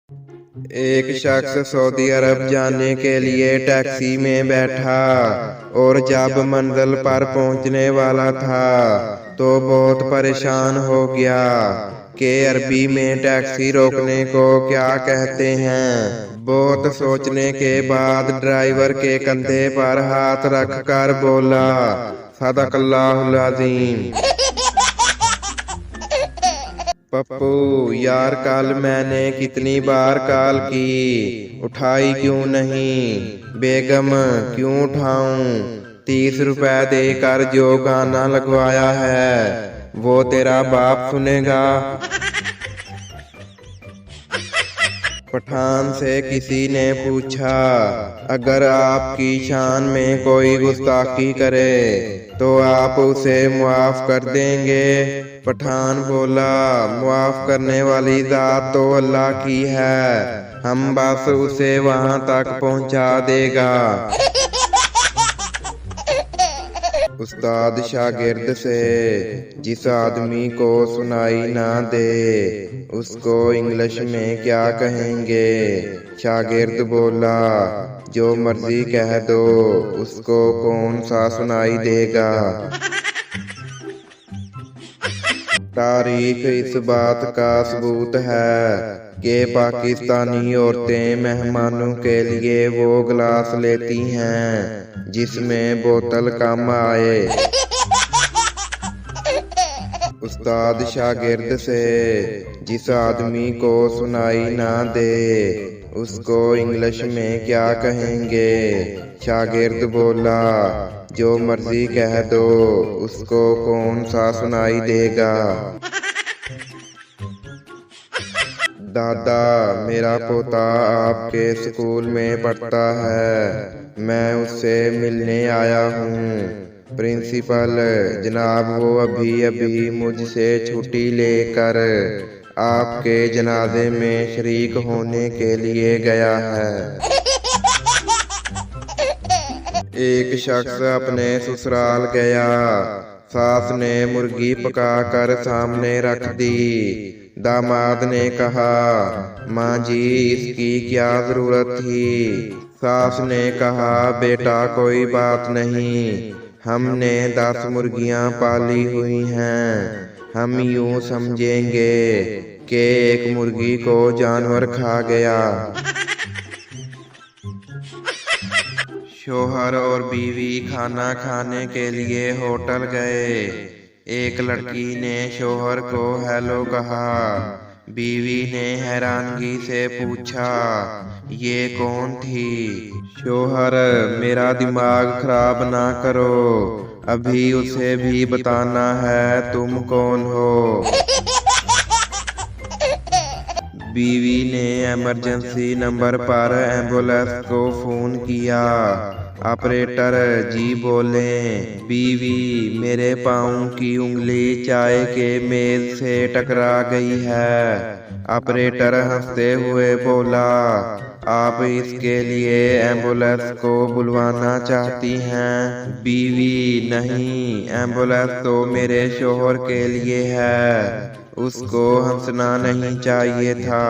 एक शख्स सऊदी अरब जाने के लिए टैक्सी में बैठा और जब मंजिल पर पहुंचने वाला था तो बहुत परेशान हो गया कि अरबी में टैक्सी रोकने को क्या कहते हैं। बहुत सोचने के बाद ड्राइवर के कंधे पर हाथ रखकर बोला, सदकल्लाहुल अज़ीम। पप्पू यार, कल मैंने कितनी बार कॉल की, उठाई क्यों नहीं? बेगम, क्यों उठाऊं? 30 रुपए देकर जो गाना लगवाया है वो तेरा बाप सुनेगा। पठान से किसी ने पूछा, अगर आपकी शान में कोई गुस्ताखी करे तो आप उसे मुआफ कर देंगे? पठान बोला, मुआफ करने वाली जात तो अल्लाह की है, हम बस उसे वहां तक पहुंचा देगा। उस्ताद शागिर्द से, जिस आदमी को सुनाई ना दे उसको इंग्लिश में क्या कहेंगे? शागिर्द बोला, जो मर्जी कह दो, उसको कौन सा सुनाई देगा। तारीख इस बात का सबूत है कि पाकिस्तानी औरतें मेहमानों के लिए वो गिलास लेती हैं जिसमें बोतल कम आए। उस्ताद शागिर्द से, जिस आदमी को सुनाई ना दे उसको इंग्लिश में क्या कहेंगे? शागिर्द बोला, जो मर्जी कह दो, उसको कौन सा सुनाई देगा। दादा, मेरा पोता आपके स्कूल में पढ़ता है, मैं उससे मिलने आया हूँ। प्रिंसिपल जनाब, वो अभी अभी मुझसे छुट्टी लेकर आपके जनाजे में शरीक होने के लिए गया है। एक शख्स अपने ससुराल गया, सास ने मुर्गी पकाकर सामने रख दी। दामाद ने कहा, माँ जी इसकी क्या जरूरत थी? सास ने कहा, बेटा कोई बात नहीं, हमने 10 मुर्गियाँ पाली हुई हैं, हम यूं समझेंगे कि एक मुर्गी को जानवर खा गया। शौहर और बीवी खाना खाने के लिए होटल गए। एक लड़की ने शौहर को हेलो कहा। बीवी ने हैरानगी से पूछा, ये कौन थी? शौहर, मेरा दिमाग खराब ना करो, अभी उसे भी बताना है तुम कौन हो। बीवी ने इमरजेंसी नंबर पर एम्बुलेंस को फोन किया। ऑपरेटर जी बोले, बीवी, मेरे पाँव की उंगली चाय के मेज से टकरा गई है। ऑपरेटर हंसते हुए बोला, आप इसके लिए एम्बुलेंस को बुलवाना चाहती हैं? बीवी, नहीं, एम्बुलेंस तो मेरे शौहर के लिए है, उसको हंसना नहीं चाहिए था।